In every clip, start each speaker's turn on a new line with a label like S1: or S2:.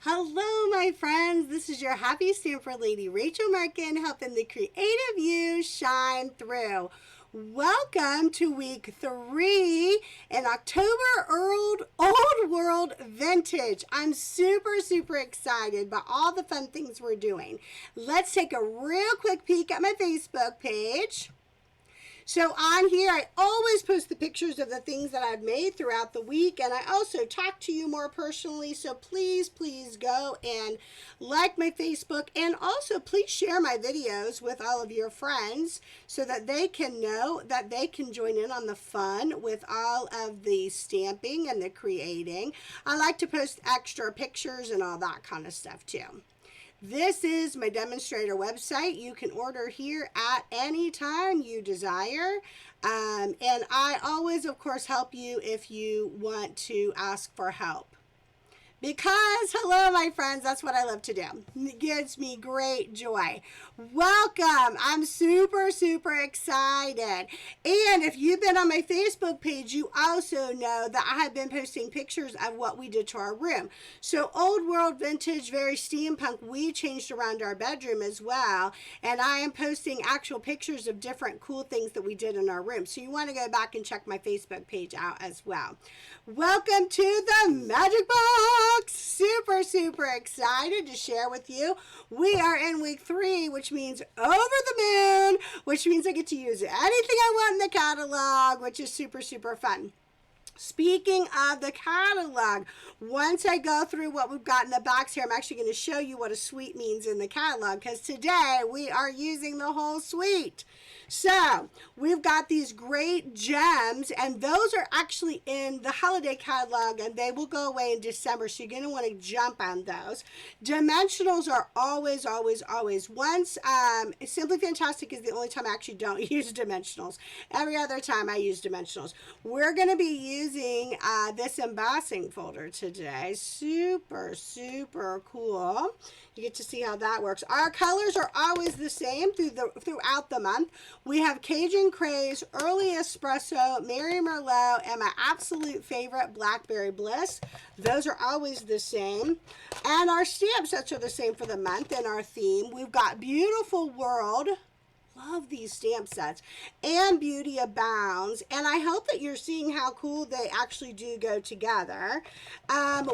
S1: Hello, my friends. This is your happy stamper lady, Rachel Markin, helping the creative you shine through. Welcome to week 3 in Old World Vintage. I'm super excited about all the fun things we're doing. Let's take a real quick peek at my Facebook page. So on here, I always post the pictures of the things that I've made throughout the week, and I also talk to you more personally, so please go and like my Facebook, and also please share my videos with all of your friends so that they can know that they can join in on the fun with all of the stamping and the creating. I like to post extra pictures and all that kind of stuff too. This is my demonstrator website. You can order here at any time you desire. And I always, of course, help you if you want to ask for help. Because, hello, my friends, that's what I love to do. It gives me great joy. Welcome. I'm super excited. And if you've been on my Facebook page, you also know that I have been posting pictures of what we did to our room. So Old World Vintage, very steampunk, we changed around our bedroom as well. And I am posting actual pictures of different cool things that we did in our room. So you want to go back and check my Facebook page out as well. Welcome to the Magic Box. Super excited to share with you. We are in week 3, which means over the moon, which means I get to use anything I want in the catalog, which is super fun. Speaking of the catalog, once I go through what we've got in the box here, I'm actually going to show you what a suite means in the catalog, because today we are using the whole suite. So we've got these great gems, and those are actually in the holiday catalog, and they will go away in December, so you're going to want to jump on those. Dimensionals are always. Once, Simply Fantastic is the only time I actually don't use dimensionals. Every other time I use dimensionals. We're going to be using this embossing folder today. Super cool. You get to see how that works. Our colors are always the same throughout the month. We have Cajun Craze, Early Espresso, Mary Merlot, and my absolute favorite, Blackberry Bliss. Those are always the same. And our stamp sets are the same for the month and our theme. We've got Beautiful World. Love these stamp sets, and Beauty Abounds, and I hope that you're seeing how cool they actually do go together.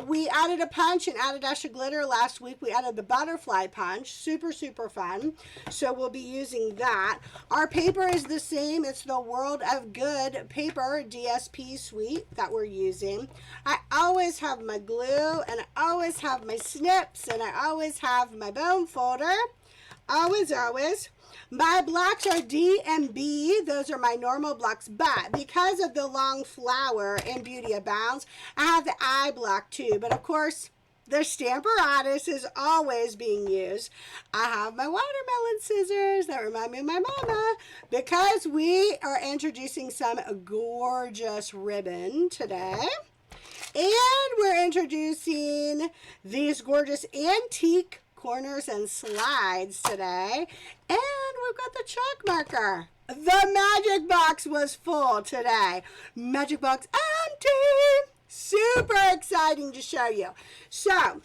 S1: We added a punch and added a dash of glitter last week. We added the butterfly punch, super fun, so we'll be using that. Our paper is the same. It's the World of Good paper DSP suite that we're using. I always have my glue, and I always have my snips, and I always have my bone folder. Always. My blocks are D and B. Those are my normal blocks, but because of the long flower in Beauty Abounds, I have the I block too. But of course, the Stamparatus is always being used. I have my watermelon scissors that remind me of my mama, because we are introducing some gorgeous ribbon today. And we're introducing these gorgeous antique corners and slides today, and we've got the chalk marker. The magic box was full today. Magic box empty. Super exciting to show you. So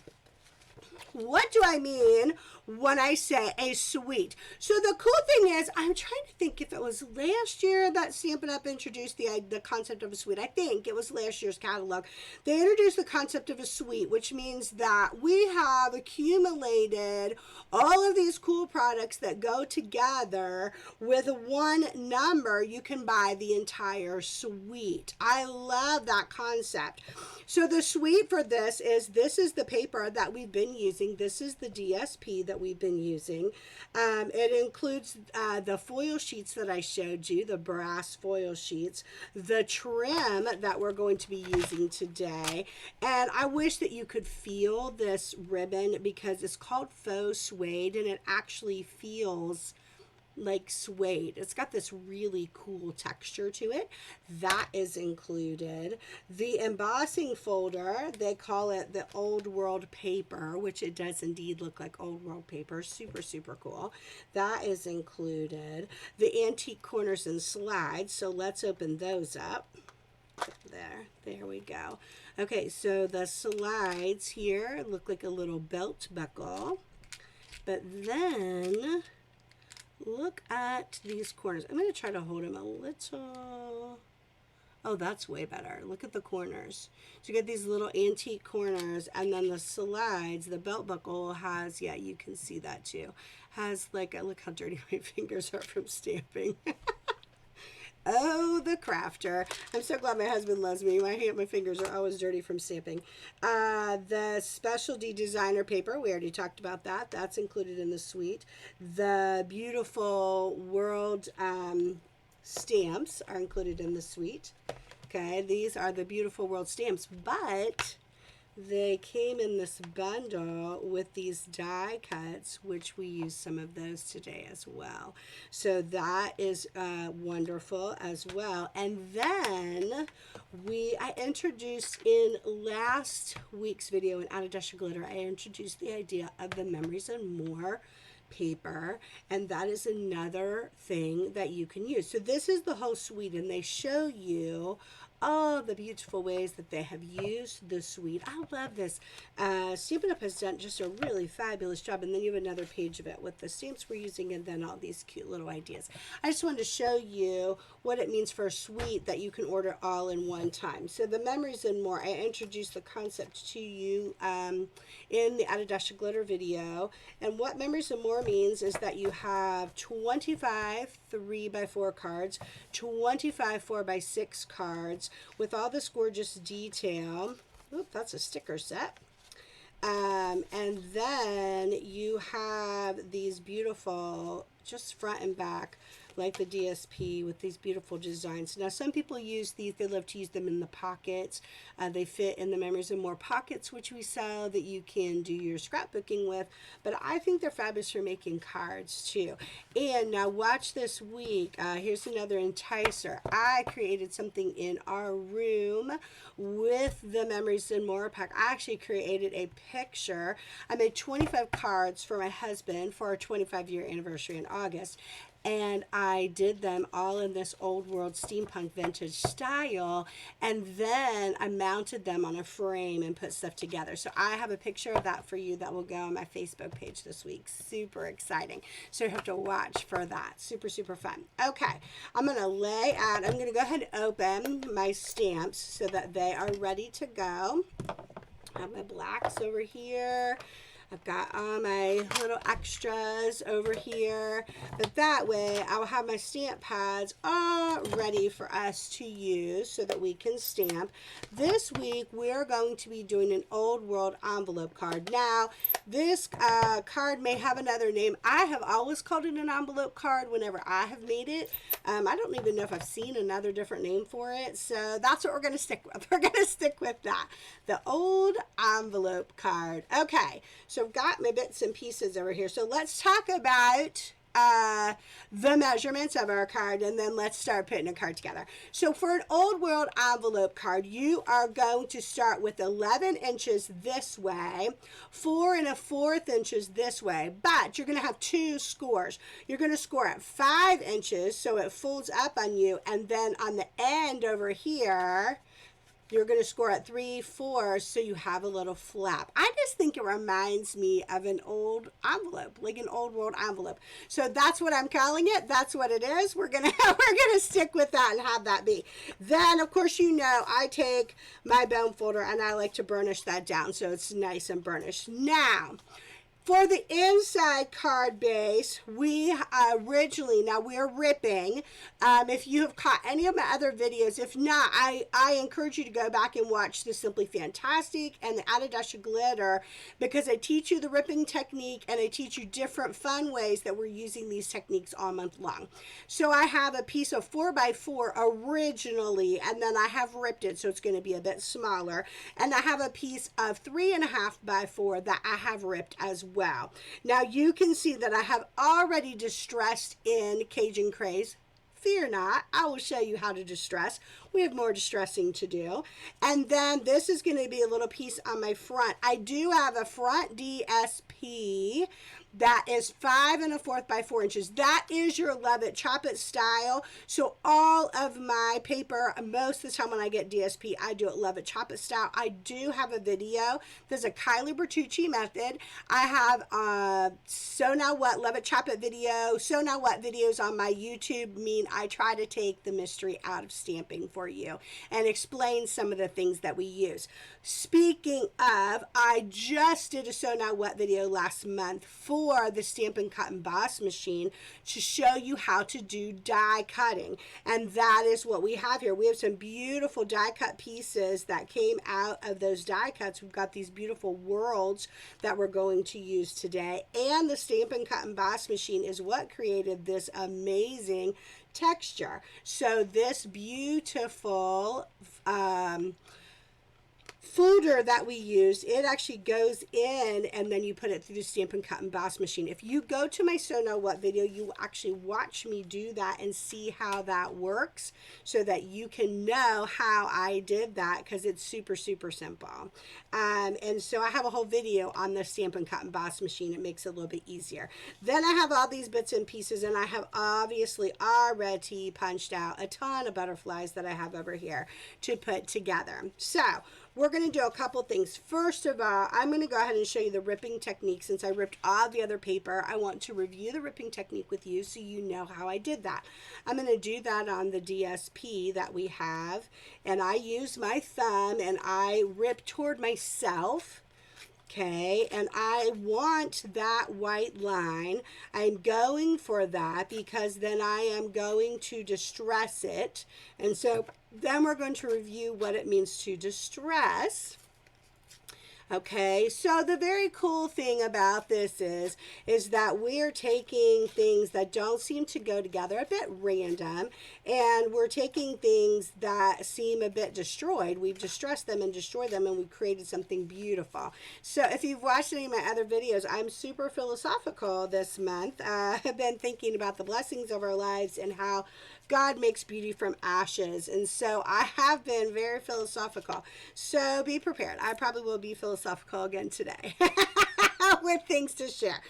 S1: what do I mean when I say a suite? So the cool thing is, I'm trying to think if it was last year that Stampin' Up! Introduced the concept of a suite. I think it was last year's catalog. They introduced the concept of a suite, which means that we have accumulated all of these cool products that go together with one number. You can buy the entire suite. I love that concept. So the suite for this is the paper that we've been using. This is the DSP that we've been using. It includes the foil sheets that I showed you, the brass foil sheets, the trim that we're going to be using today. And I wish that you could feel this ribbon, because it's called faux suede, and it actually feels like suede. It's got this really cool texture to it. That is included. The embossing folder, they call it the Old World paper, which it does indeed look like Old World paper. Super cool. That is included. The antique corners and slides, so let's open those up. There we go. Okay, so the slides here look like a little belt buckle. But then, look at these corners. I'm going to try to hold them a little. Oh, that's way better. Look at the corners. So you get these little antique corners, and then the slides, the belt buckle has, yeah, you can see that too, has like, look how dirty my fingers are from stamping. Oh, the crafter. I'm so glad my husband loves me. My fingers are always dirty from stamping. The specialty designer paper, we already talked about that. That's included in the suite. The beautiful world stamps are included in the suite. Okay, these are the beautiful world stamps, but they came in this bundle with these die cuts, which we use some of those today as well. So that is wonderful as well. And then I introduced in last week's video in Out of Dash of Glitter, I introduced the idea of the Memories and More paper, and that is another thing that you can use. So this is the whole suite, and they show you all the beautiful ways that they have used the suite. I love this. Stampin' Up! Has done just a really fabulous job, and then you have another page of it with the stamps we're using and then all these cute little ideas. I just wanted to show you what it means for a suite that you can order all in one time. So the Memories and More, I introduced the concept to you in the Out of Dash of Glitter video, and what Memories and More means is that you have 25 3x4 cards, 25 4x6 cards with all this gorgeous detail. Oop, that's a sticker set. And then you have these beautiful, just front and back, like the DSP with these beautiful designs. Now, some people use these, they love to use them in the pockets. They fit in the Memories and More pockets, which we sell, that you can do your scrapbooking with. But I think they're fabulous for making cards too. And now watch this week. Here's another enticer. I created something in our room with the Memories and More pack. I actually created a picture. I made 25 cards for my husband for our 25-year anniversary in August. And I did them all in this old world steampunk vintage style, and then I mounted them on a frame and put stuff together. So I have a picture of that for you that will go on my Facebook page this week. Super exciting. So you have to watch for that. Super, super fun. Okay, I'm going to lay out, I'm going to go ahead and open my stamps so that they are ready to go. I have my blacks over here. I've got all my little extras over here, but that way I'll have my stamp pads all ready for us to use so that we can stamp. This week we're going to be doing an old world envelope card. Now, this card may have another name. I have always called it an envelope card whenever I have made it. I don't even know if I've seen another different name for it, so that's what we're going to stick with. We're going to stick with that. The old envelope card. Okay, so I've got my bits and pieces over here. So let's talk about the measurements of our card, and then let's start putting a card together. So for an old world envelope card, you are going to start with 11 inches this way, 4 1/4 inches this way, but you're going to have two scores. You're going to score at 5 inches so it folds up on you, and then on the end over here you're going to score at 3/4 so you have a little flap. I just think it reminds me of an old envelope, like an old world envelope. So that's what I'm calling it. That's what it is. We're gonna stick with that and have that be. Then, of course, you know I take my bone folder and I like to burnish that down so it's nice and burnished. Now, for the inside card base, we originally, now we're ripping. If you have caught any of my other videos, if not, I encourage you to go back and watch the Simply Fantastic and the Out of Dash of Glitter, because I teach you the ripping technique and I teach you different fun ways that we're using these techniques all month long. So I have a piece of 4x4 originally, and then I have ripped it so it's going to be a bit smaller. And I have a piece of 3.5x4 that I have ripped as well. Now you can see that I have already distressed in Cajun Craze. Fear not, I will show you how to distress. We have more distressing to do. And then this is going to be a little piece on my front. I do have a front DSP that is 5 1/4 by 4 inches. That is your Love It, Chop It style. So all of my paper, most of the time when I get DSP, I do it Love It, Chop It style. I do have a video. There's a Kylie Bertucci method. I have So Now What, Love It, Chop It video. So Now What videos on my YouTube mean I try to take the mystery out of stamping for you and explain some of the things that we use. Speaking of, I just did a So Now What video last month for the Stampin' Cut and Emboss machine to show you how to do die cutting. And that is what we have here. We have some beautiful die cut pieces that came out of those die cuts. We've got these beautiful worlds that we're going to use today. And the Stampin' Cut and Emboss machine is what created this amazing texture. So this beautiful folder that we use, it actually goes in and then you put it through the Stampin' Cut and Emboss machine. If you go to my So Now What video, you will actually watch me do that and see how that works so that you can know how I did that, because it's super simple. And so I have a whole video on the Stampin' Cut and Emboss machine. It makes it a little bit easier. Then I have all these bits and pieces, and I have obviously already punched out a ton of butterflies that I have over here to put together. So we're going to do a couple things. First of all, I'm going to go ahead and show you the ripping technique. Since I ripped all the other paper, I want to review the ripping technique with you so you know how I did that. I'm going to do that on the DSP that we have, and I use my thumb and I rip toward myself. Okay, and I want that white line. I'm going for that because then I am going to distress it. And so then we're going to review what it means to distress. Okay, so the very cool thing about this is that we're taking things that don't seem to go together, a bit random, and we're taking things that seem a bit destroyed. We've distressed them and destroyed them, and we've created something beautiful. So if you've watched any of my other videos, I'm super philosophical this month. I've been thinking about the blessings of our lives and how God makes beauty from ashes. And so I have been very philosophical. So be prepared. I probably will be philosophical again today with things to share.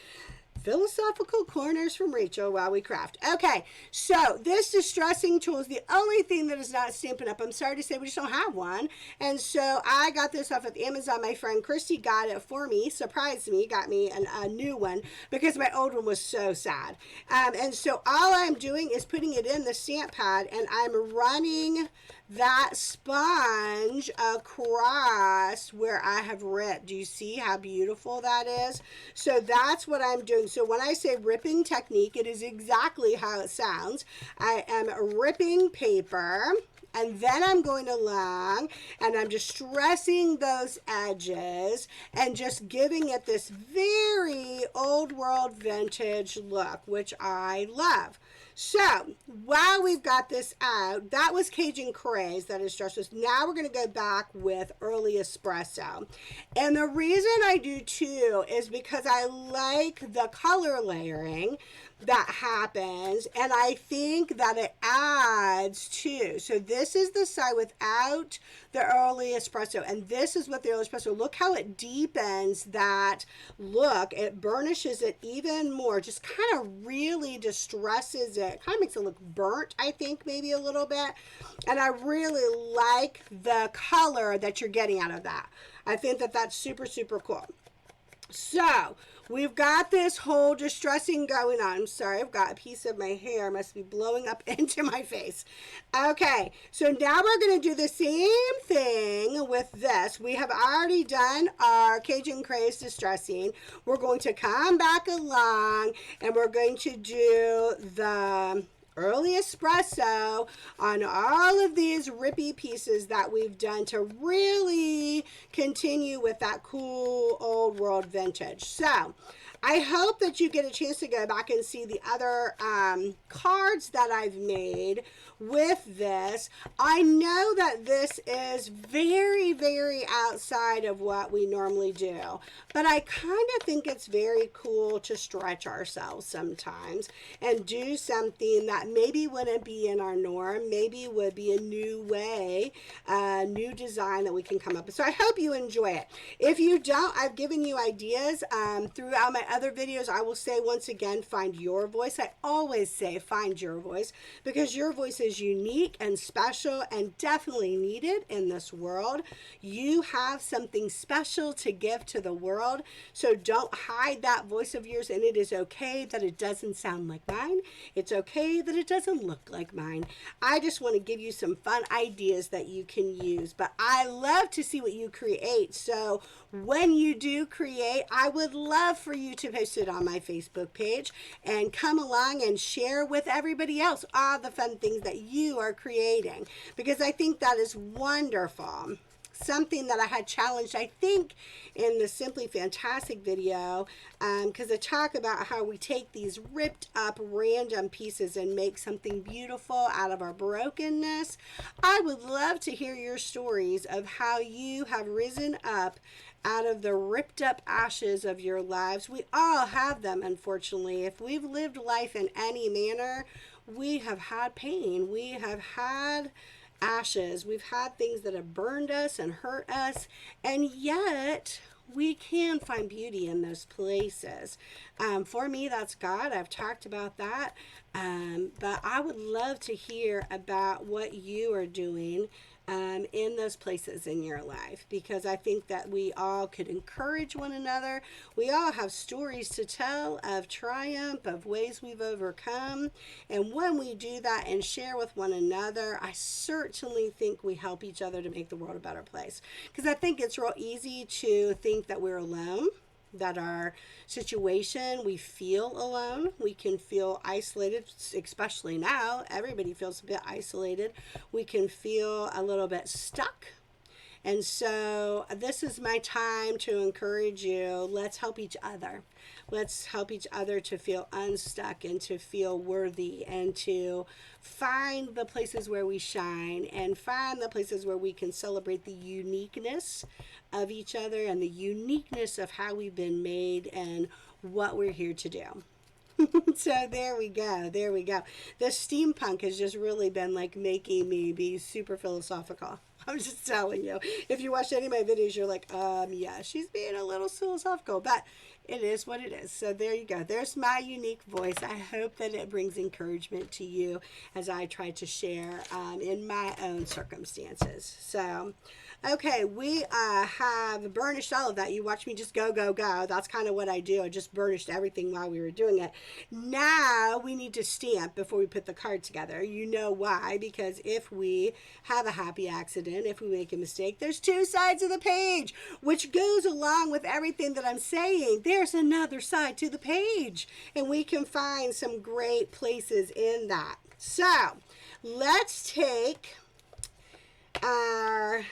S1: Philosophical corners from Rachel while we craft. Okay, so this distressing tool is the only thing that is not Stampin' Up. I'm sorry to say we just don't have one. And so I got this off of Amazon. My friend Christy got it for me, surprised me, got me a new one because my old one was so sad. And so all I'm doing is putting it in the stamp pad and I'm running that sponge across where I have ripped. Do you see how beautiful that is? So that's what I'm doing. So when I say ripping technique, it is exactly how it sounds. I am ripping paper, and then I'm going along and I'm distressing those edges and just giving it this very old world vintage look, which I love. So while we've got this out, that was Cajun Craze, that is distressed. Now we're going to go back with Early Espresso. And the reason I do two is because I like the color layering that happens, and I think that it adds to. So this is the side without the Early Espresso, and this is with the Early Espresso. Look how it deepens that look. It burnishes it even more, just kind of really distresses it, kind of makes it look burnt, I think, maybe a little bit. And I really like the color that you're getting out of that. I think that that's super cool. So we've got this whole distressing going on. I'm sorry, I've got a piece of my hair must be blowing up into my face. Okay, so now we're going to do the same thing with this. We have already done our Cajun Craze distressing. We're going to come back along and we're going to do the Early Espresso on all of these rippy pieces that we've done to really continue with that cool old world vintage. So I hope that you get a chance to go back and see the other cards that I've made with this. I know that this is very outside of what we normally do, but I kind of think it's very cool to stretch ourselves sometimes and do something that maybe wouldn't be in our norm, maybe would be a new way, a new design that we can come up with. So I hope you enjoy it. If you don't, I've given you ideas throughout my other videos, I will say once again, find your voice. I always say find your voice because your voice is unique and special and definitely needed in this world. You have something special to give to the world, so don't hide that voice of yours, and it is okay that it doesn't sound like mine. It's okay that it doesn't look like mine. I just want to give you some fun ideas that you can use, but I love to see what you create. So when you do create, I would love for you to post it on my Facebook page and come along and share with everybody else all the fun things that you are creating, because I think that is wonderful. Something that I had challenged, I think, in the Simply Fantastic video, because I talk about how we take these ripped up random pieces and make something beautiful out of our brokenness. I would love to hear your stories of how you have risen up out of the ripped up ashes of your lives. We all have them, unfortunately. If we've lived life in any manner, we have had pain. We have had ashes. We've had things that have burned us and hurt us, and yet we can find beauty in those places. For me, that's God. I've talked about that, but I would love to hear about what you are doing in those places in your life, because I think that we all could encourage one another. We all have stories to tell of triumph, of ways we've overcome, and when we do that and share with one another, I certainly think we help each other to make the world a better place, because I think it's real easy to think that we're alone, that our situation, we feel alone, we can feel isolated, especially now. Everybody feels a bit isolated. We can feel a little bit stuck. And so this is my time to encourage you. Let's help each other. Let's help each other to feel unstuck and to feel worthy and to find the places where we shine and find the places where we can celebrate the uniqueness of each other and the uniqueness of how we've been made and what we're here to do. So there we go. There we go. The steampunk has just really been like making me be super philosophical. I'm just telling you. If you watch any of my videos, you're like, yeah, she's being a little philosophical, but it is what it is. So there you go. There's my unique voice. I hope that it brings encouragement to you as I try to share in my own circumstances. So, okay, we have burnished all of that. You watch me just go, go, go. That's kind of what I do. I just burnished everything while we were doing it. Now we need to stamp before we put the card together. You know why? Because if we have a happy accident, if we make a mistake, there's two sides of the page, which goes along with everything that I'm saying. There's another side to the page, and we can find some great places in that. So let's take our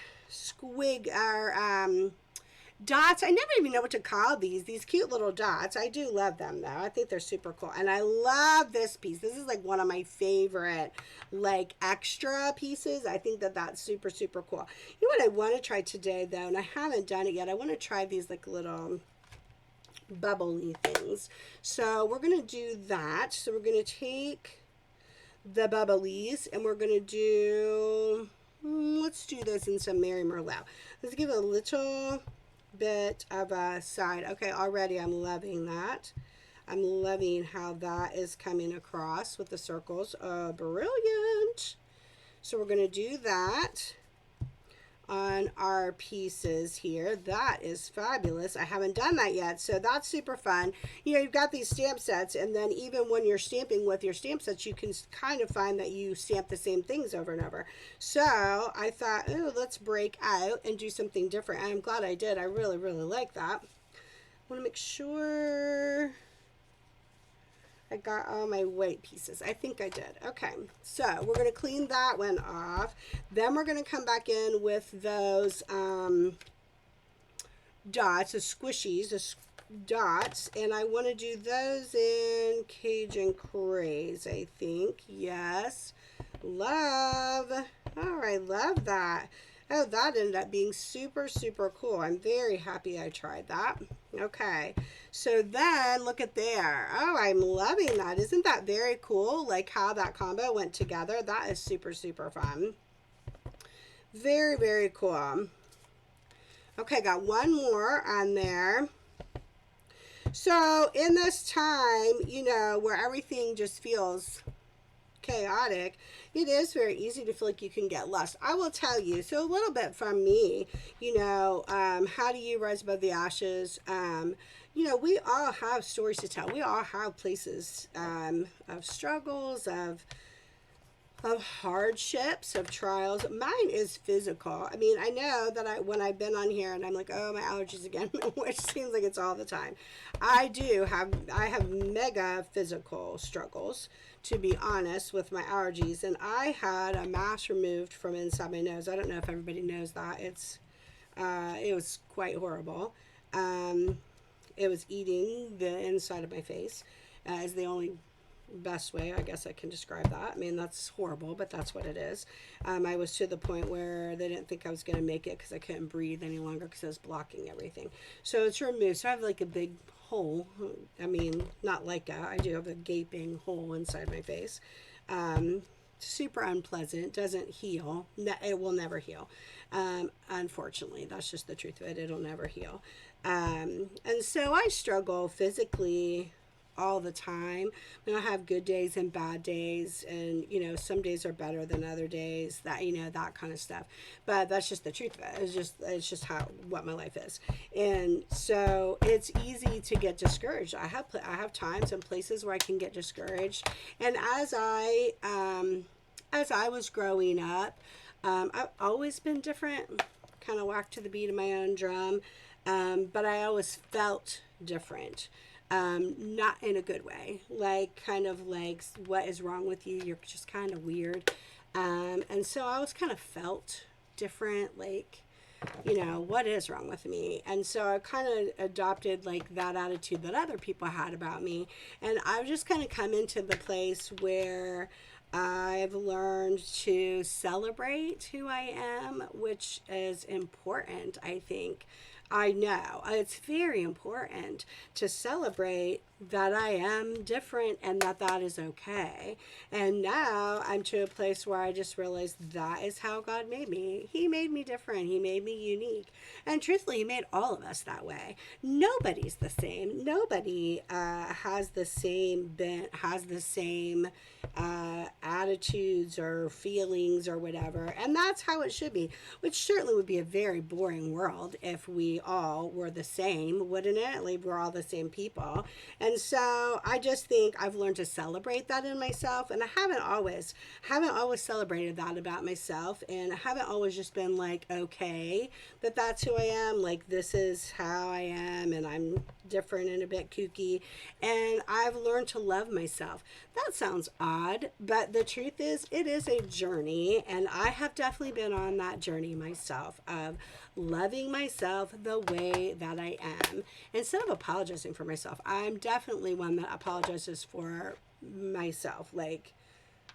S1: dots. I never even know what to call these cute little dots. I do love them though. I think they're super cool, and I love this piece. This is like one of my favorite like extra pieces. I think that that's super cool. You know what I want to try today though, and I haven't done it yet, I want to try these like little bubbly things. So we're gonna do that. So we're gonna take the bubblies and we're gonna do, let's do this in some Mary Merlot. Let's give it a little bit of a side. Okay, already I'm loving that. I'm loving how that is coming across with the circles. Brilliant. So we're going to do that on our pieces here. That is fabulous. I haven't done that yet, so that's super fun. You know, you've got these stamp sets, and then even when you're stamping with your stamp sets, you can kind of find that you stamp the same things over and over. So I thought, oh, let's break out and do something different. And I'm glad I did. I really like that. I want to make sure I got all my white pieces. I think I did. Okay, so we're going to clean that one off. Then we're going to come back in with those dots, the squishies, the dots, and I want to do those in Cajun Craze, I think. Yes. Love. Oh, I love that. Oh, that ended up being super cool. I'm very happy I tried that. Okay, so then look at there. Oh, I'm loving that. Isn't that very cool? Like how that combo went together. That is super fun. Very cool. Okay, got one more on there. So in this time, you know, where everything just feels chaotic, it is very easy to feel like you can get lost. I will tell you, so a little bit from me, you know, how do you rise above the ashes? You know, we all have stories to tell. We all have places of struggles, of hardships, of trials. Mine is physical. I mean, I know that when I've been on here and I'm like, oh, my allergies again, which seems like it's all the time. I have mega physical struggles, to be honest, with my allergies. And I had a mass removed from inside my nose. I don't know if everybody knows that. It was quite horrible. It was eating the inside of my face, is the only best way I guess I can describe that. I mean, that's horrible, but that's what it is. I was to the point where they didn't think I was going to make it because I couldn't breathe any longer because I was blocking everything. So it's removed. So I have like a big hole. I mean, not like I do have a gaping hole inside my face. Super unpleasant. Doesn't heal. It will never heal. Unfortunately, that's just the truth of it. It'll never heal. And so I struggle physically all the time. I mean, I have good days and bad days, and you know, some days are better than other days, that, you know, that kind of stuff. But that's just the truth of it. It's just how what my life is. And so it's easy to get discouraged. I have times and places where I can get discouraged. And as I was growing up, I've always been different, kind of whacked to the beat of my own drum. But I always felt different. Not in a good way, like kind of like, what is wrong with you? You're just kind of weird. And so I always kind of felt different, like, you know, what is wrong with me? And so I kind of adopted like that attitude that other people had about me. And I've just kind of come into the place where I've learned to celebrate who I am, which is important, I think. I know it's very important to celebrate that I am different and that is okay. And now I'm to a place where I just realized that is how God made me. He made me different. He made me unique. And truthfully, He made all of us that way. Nobody's the same. Nobody has the same bent, has the same attitudes or feelings or whatever. And that's how it should be, which certainly would be a very boring world if we all were the same, wouldn't it? Like, we're all the same people. And so I just think I've learned to celebrate that in myself. And I haven't always celebrated that about myself. And I haven't always just been like, okay, that that's who I am. Like, this is how I am. And I'm different and a bit kooky. And I've learned to love myself. That sounds odd, but the truth is, it is a journey. And I have definitely been on that journey myself of loving myself the way that I am. Instead of apologizing for myself, I'm definitely one that apologizes for myself, like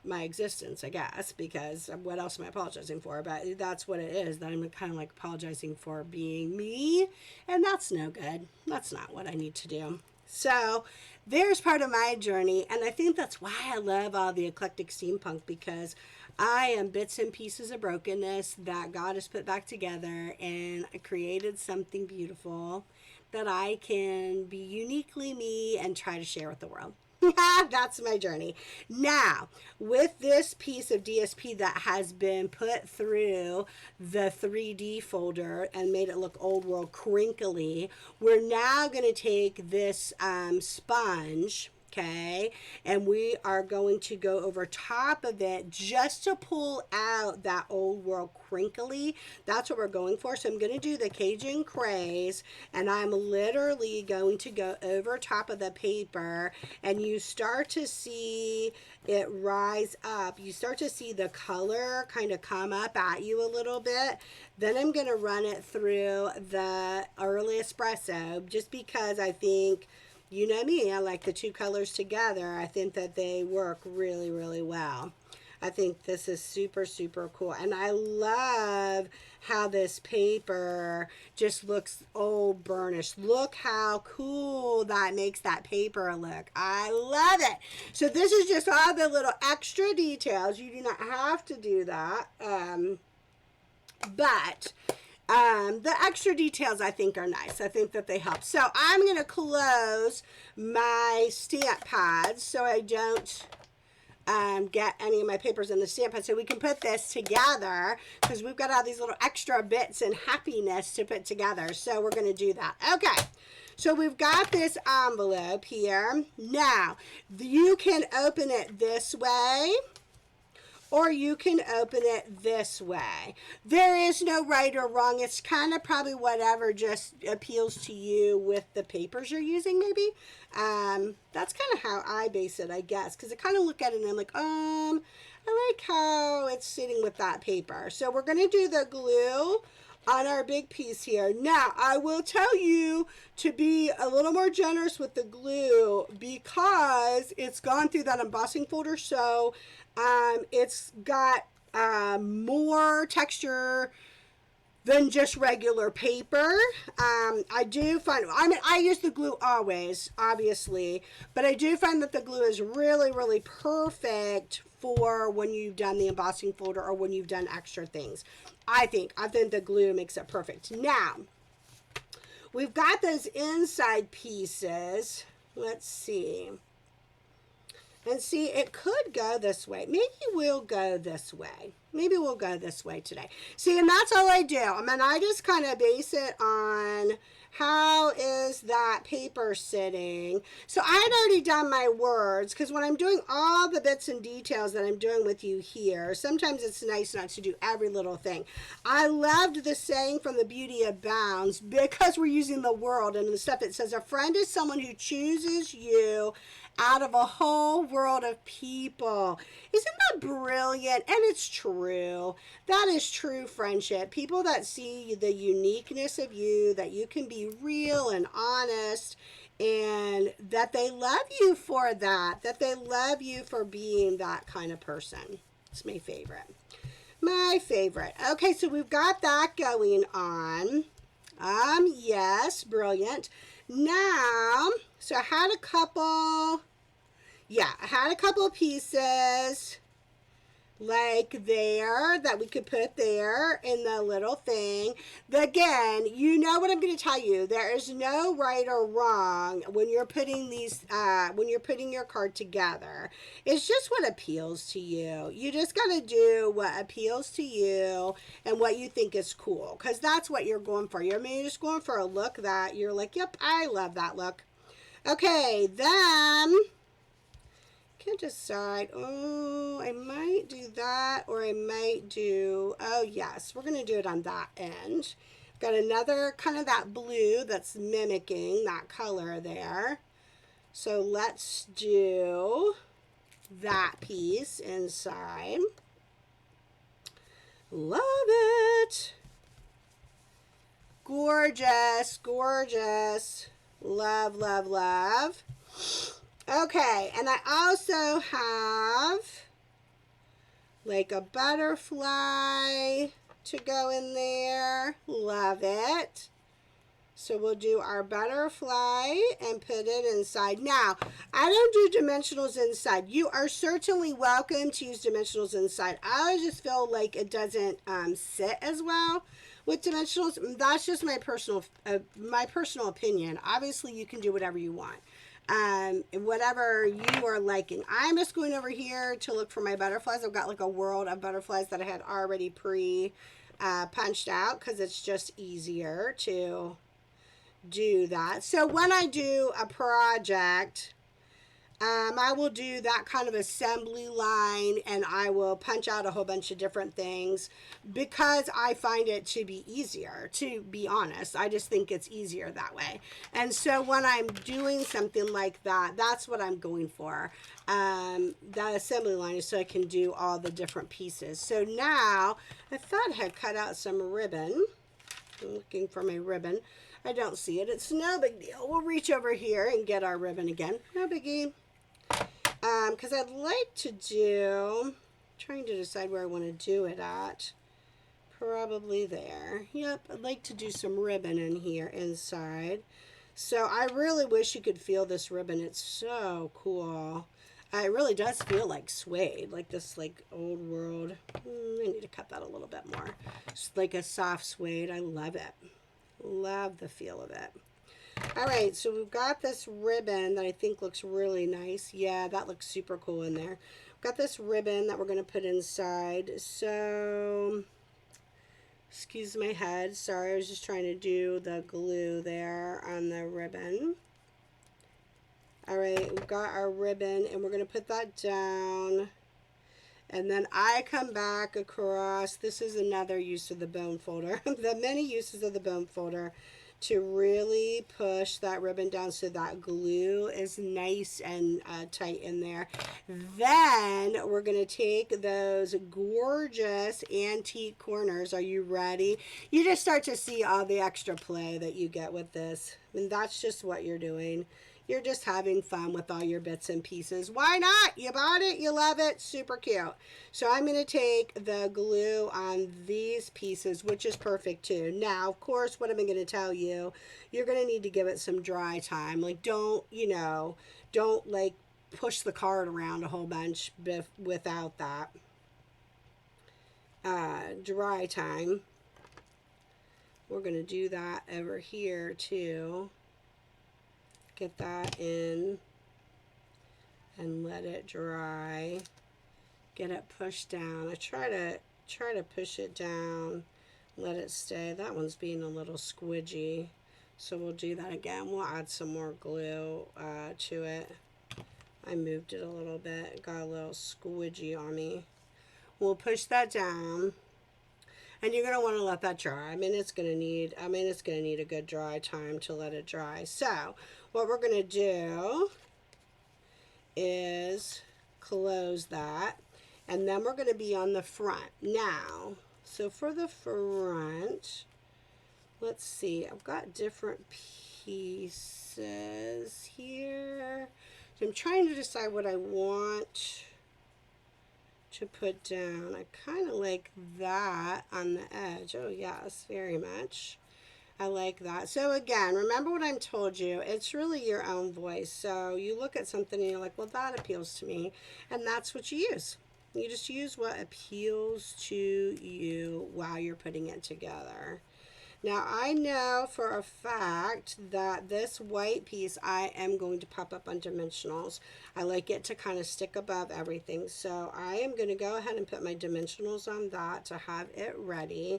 S1: my existence, I guess, because what else am I apologizing for? But that's what it is, that I'm kind of like apologizing for being me, and that's no good. That's not what I need to do. So there's part of my journey, and I think that's why I love all the eclectic steampunk, because I am bits and pieces of brokenness that God has put back together and created something beautiful that I can be uniquely me and try to share with the world. That's my journey. Now, with this piece of DSP that has been put through the 3D folder and made it look old world crinkly, we're now going to take this sponge, okay, and we are going to go over top of it just to pull out that old world crinkly. That's what we're going for. So I'm going to do the Cajun craze, and I'm literally going to go over top of the paper, and you start to see it rise up. You start to see the color kind of come up at you a little bit. Then I'm going to run it through the early espresso, just because I think, you know me, I like the two colors together. I think that they work really, really well. I think this is super, super cool. And I love how this paper just looks old burnished. Look how cool that makes that paper look. I love it. So this is just all the little extra details. You do not have to do that. But the extra details I think are nice. I think that they help. So I'm going to close my stamp pads so I don't get any of my papers in the stamp pad, so we can put this together because we've got all these little extra bits and happiness to put together. So we're going to do that. Okay. So we've got this envelope here. Now, you can open it this way, or you can open it this way. There is no right or wrong. It's kind of probably whatever just appeals to you with the papers you're using, maybe. That's kind of how I base it, I guess, because I kind of look at it and I'm like, I like how it's sitting with that paper. So we're going to do the glue on our big piece here. Now, I will tell you to be a little more generous with the glue because it's gone through that embossing folder, so it's got more texture than just regular paper. I do find, I use the glue always, obviously, but I do find that the glue is really, really perfect for when you've done the embossing folder or when you've done extra things. I think the glue makes it perfect. Now, we've got those inside pieces. Let's see. And see, it could go this way. Maybe we'll go this way. Maybe we'll go this way today. See, and that's all I do. I mean, I just kind of base it on how is that paper sitting. So I had already done my words, because when I'm doing all the bits and details that I'm doing with you here, sometimes it's nice not to do every little thing. I loved the saying from the Beauty of Bounds, because we're using the world and the stuff. It says, a friend is someone who chooses you out of a whole world of people. Isn't that brilliant? And it's true. That is true friendship. People that see the uniqueness of you, that you can be real and honest, and that they love you for that, that they love you for being that kind of person. It's my favorite. My favorite. Okay, so we've got that going on. Yes, brilliant. Now, so I had a couple pieces like there that we could put there in the little thing. Again, you know what I'm going to tell you. There is no right or wrong when you're putting these, when you're putting your card together. It's just what appeals to you. You just got to do what appeals to you and what you think is cool, because that's what you're going for. You're just going for a look that you're like, yep, I love that look. Okay, then can't decide. Oh, I might do that, or I might do, oh yes, we're going to do it on that end. Got another kind of that blue that's mimicking that color there. So let's do that piece inside. Love it. Gorgeous, gorgeous. Love, love, love. Okay, and I also have like a butterfly to go in there. Love it. So we'll do our butterfly and put it inside. Now, I don't do dimensionals inside. You are certainly welcome to use dimensionals inside. I just feel like it doesn't sit as well with dimensionals. That's just my personal opinion. Obviously, you can do whatever you want. Whatever you are liking. I'm just going over here to look for my butterflies. I've got like a world of butterflies that I had already punched out, because it's just easier to do that. So when I do a project, I will do that kind of assembly line, and I will punch out a whole bunch of different things because I find it to be easier, to be honest. I just think it's easier that way. And so when I'm doing something like that, that's what I'm going for. That assembly line is so I can do all the different pieces. So now I thought I had cut out some ribbon. I'm looking for my ribbon. I don't see it. It's no big deal. We'll reach over here and get our ribbon again. No biggie. Because I'd like to do, trying to decide where I want to do it at. Probably there. Yep, I'd like to do some ribbon in here inside. So I really wish you could feel this ribbon. It's so cool. It really does feel like suede, like this like old world. I need to cut that a little bit more. It's like a soft suede. I love it. Love the feel of it. All right, so we've got this ribbon that I think looks really nice. Yeah, that looks super cool in there. We've got this ribbon that we're going to put inside. So, excuse my head. Sorry, I was just trying to do the glue there on the ribbon. All right, we've got our ribbon, and we're going to put that down. And then I come back across. This is another use of the bone folder. The many uses of the bone folder to really push that ribbon down so that glue is nice and tight in there. Then we're going to take those gorgeous antique corners. Are you ready? You just start to see all the extra play that you get with this. And that's just what you're doing. You're just having fun with all your bits and pieces. Why not? You bought it, you love it, super cute. So I'm going to take the glue on these pieces, which is perfect too. Now, of course, what am I going to tell you? You're going to need to give it some dry time. Like, don't like push the card around a whole bunch without that dry time. We're going to do that over here too. Get that in and let it dry. Get it pushed down. I try to push it down, let it stay. That one's being a little squidgy, so we'll do that again. We'll add some more glue to it. I moved it a little bit. It got a little squidgy on me. We'll push that down. And you're going to want to let that dry. It's going to need a good dry time to let it dry. So, what we're going to do is close that. And then we're going to be on the front. Now, so for the front, let's see. I've got different pieces here. So I'm trying to decide what I want to put down. I kind of like that on the edge. Oh yes, very much. I like that. So again, remember what I told you. It's really your own voice. So you look at something and you're like, well, that appeals to me. And that's what you use. You just use what appeals to you while you're putting it together. Now, I know for a fact that this white piece I am going to pop up on dimensionals. I like it to kind of stick above everything. So I am going to go ahead and put my dimensionals on that to have it ready.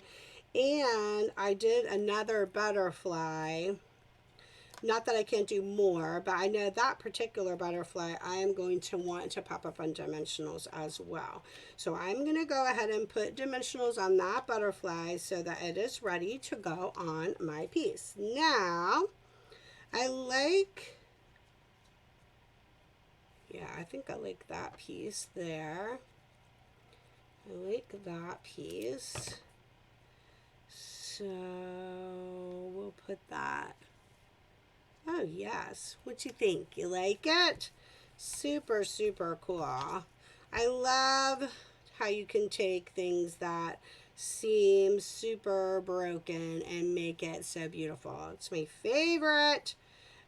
S1: And I did another butterfly. Not that I can't do more, but I know that particular butterfly I am going to want to pop up on dimensionals as well. So I'm going to go ahead and put dimensionals on that butterfly so that it is ready to go on my piece. Now, I think I like that piece there. I like that piece. So we'll put that. Oh yes, what you think? You like it? Super, super cool. I love how you can take things that seem super broken and make it so beautiful. It's my favorite.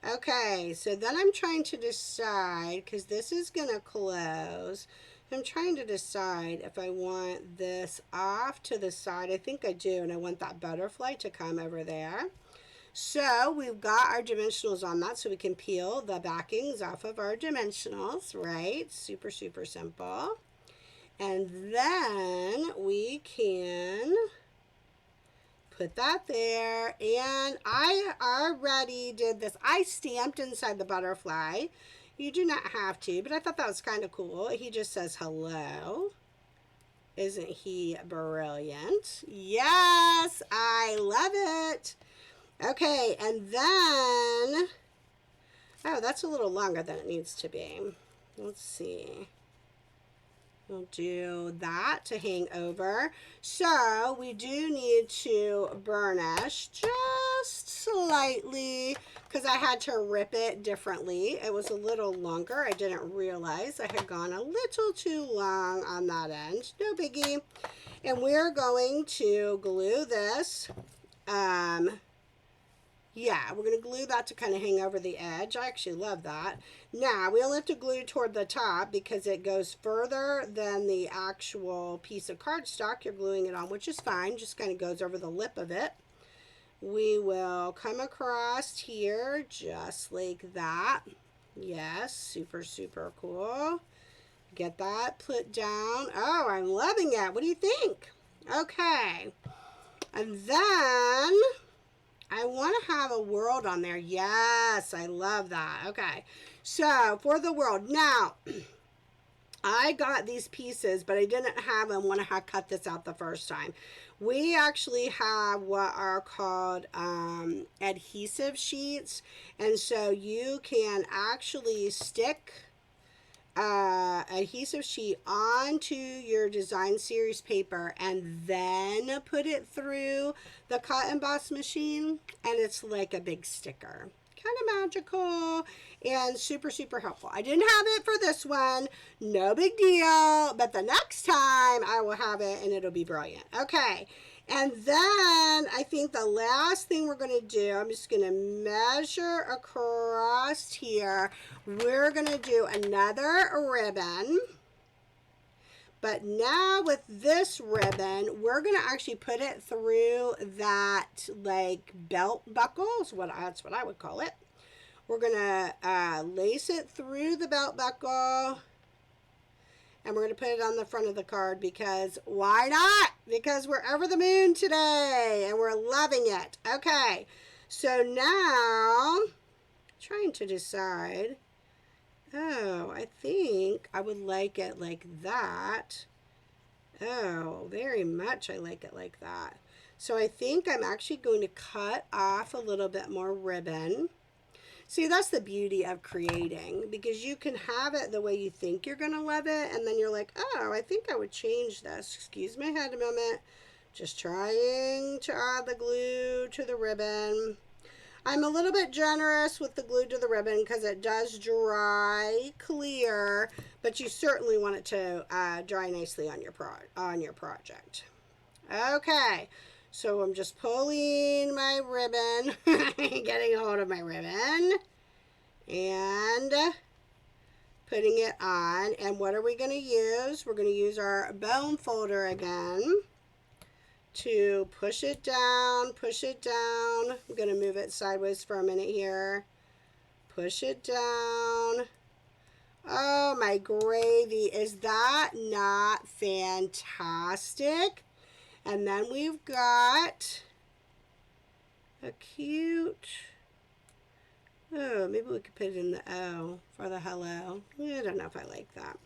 S1: Okay, so then I'm trying to decide, because this is going to close, I'm trying to decide if I want this off to the side. I think I do, and I want that butterfly to come over there. So we've got our dimensionals on that, so we can peel the backings off of our dimensionals, right? Super, super simple. And then we can put that there. And I already did this. I stamped inside the butterfly. You do not have to, but I thought that was kind of cool. He just says hello. Isn't he brilliant? Yes, I love it. Okay, and then, oh, that's a little longer than it needs to be. Let's see. We'll do that to hang over. So we do need to burnish just slightly because I had to rip it differently. It was a little longer. I didn't realize I had gone a little too long on that end. No biggie. And we're going to glue this Yeah, we're going to glue that to kind of hang over the edge. I actually love that. Now, we only have to glue toward the top because it goes further than the actual piece of cardstock you're gluing it on, which is fine. Just kind of goes over the lip of it. We will come across here just like that. Yes, super, super cool. Get that put down. Oh, I'm loving it. What do you think? Okay. And then I want to have a world on there. Yes, I love that. Okay. So for the world. Now, I got these pieces, but I didn't have them when I had cut this out the first time. We actually have what are called adhesive sheets. And so you can actually stick adhesive sheet onto your design series paper and then put it through the cut emboss machine, and it's like a big sticker. Kind of magical and super, super helpful. I didn't have it for this one. No big deal. But the next time I will have it and it'll be brilliant. Okay. And then I think the last thing we're going to do, I'm just going to measure across here. We're going to do another ribbon. But now with this ribbon, we're going to actually put it through that like belt buckle. That's what I would call it. We're going to lace it through the belt buckle. And we're going to put it on the front of the card because why not? Because we're over the moon today and we're loving it. Okay, so now trying to decide. Oh, I think I would like it like that. Oh, very much I like it like that. So I think I'm actually going to cut off a little bit more ribbon. See, that's the beauty of creating, because you can have it the way you think you're going to love it, and then you're like, oh, I think I would change this. Excuse my head a moment. Just trying to add the glue to the ribbon. I'm a little bit generous with the glue to the ribbon because it does dry clear, but you certainly want it to dry nicely on your project. Okay. So I'm just pulling my ribbon, getting a hold of my ribbon, and putting it on. And what are we going to use? We're going to use our bone folder again to push it down, push it down. I'm going to move it sideways for a minute here. Push it down. Oh, my gravy. Is that not fantastic? And then we've got a cute, oh, maybe we could put it in the O for the hello. I don't know if I like that.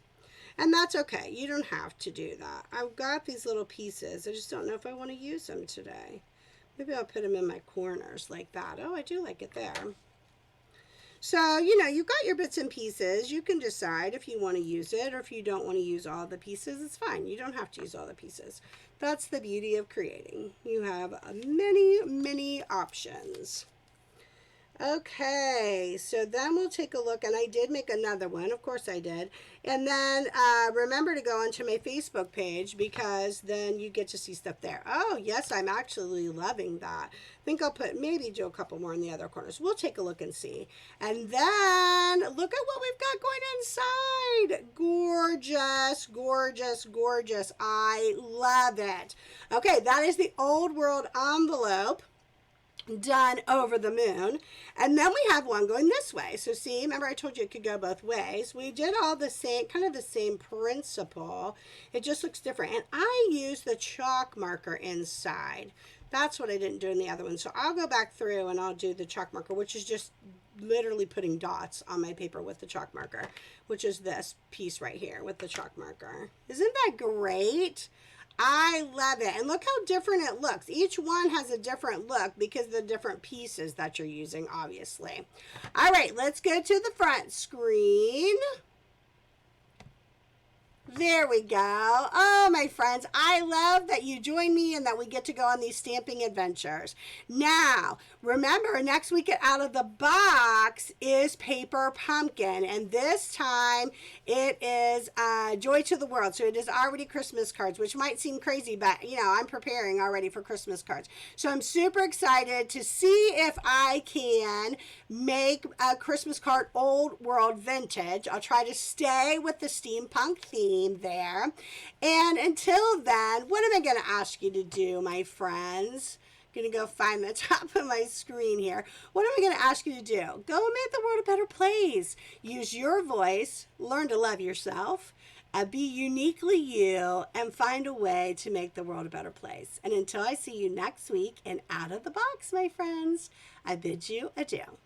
S1: And that's okay. You don't have to do that. I've got these little pieces. I just don't know if I want to use them today. Maybe I'll put them in my corners like that. Oh, I do like it there. So, you know, you've got your bits and pieces. You can decide if you want to use it or if you don't want to use all the pieces. It's fine. You don't have to use all the pieces. That's the beauty of creating. You have many, many options. Okay, so then we'll take a look, and I did make another one, of course I did, and then remember to go onto my Facebook page because then you get to see stuff there. Oh, yes, I'm actually loving that. I think I'll maybe do a couple more in the other corners. We'll take a look and see. And then look at what we've got going inside. Gorgeous, gorgeous, gorgeous. I love it. Okay, that is the Old World envelope done over the moon. And then we have one going this way. So see, remember I told you it could go both ways. We did all the same, kind of the same principle. It just looks different. And I used the chalk marker inside. That's what I didn't do in the other one. So I'll go back through and I'll do the chalk marker, which is just literally putting dots on my paper with the chalk marker, which is this piece right here with the chalk marker. Isn't that great? I love it. And look how different it looks. Each one has a different look because of the different pieces that you're using, obviously. All right, let's go to the front screen. There we go. Oh, my friends, I love that you join me and that we get to go on these stamping adventures. Now, remember, next week at Out of the Box is Paper Pumpkin, and this time it is Joy to the World. So it is already Christmas cards, which might seem crazy, but, you know, I'm preparing already for Christmas cards. So I'm super excited to see if I can make a Christmas card old world vintage. I'll try to stay with the steampunk theme there. And until then, what am I going to ask you to do, my friends? I'm going to go find the top of my screen here. What am I going to ask you to do? Go and make the world a better place. Use your voice. Learn to love yourself. Be uniquely you and find a way to make the world a better place. And until I see you next week and Out of the Box, my friends, I bid you adieu.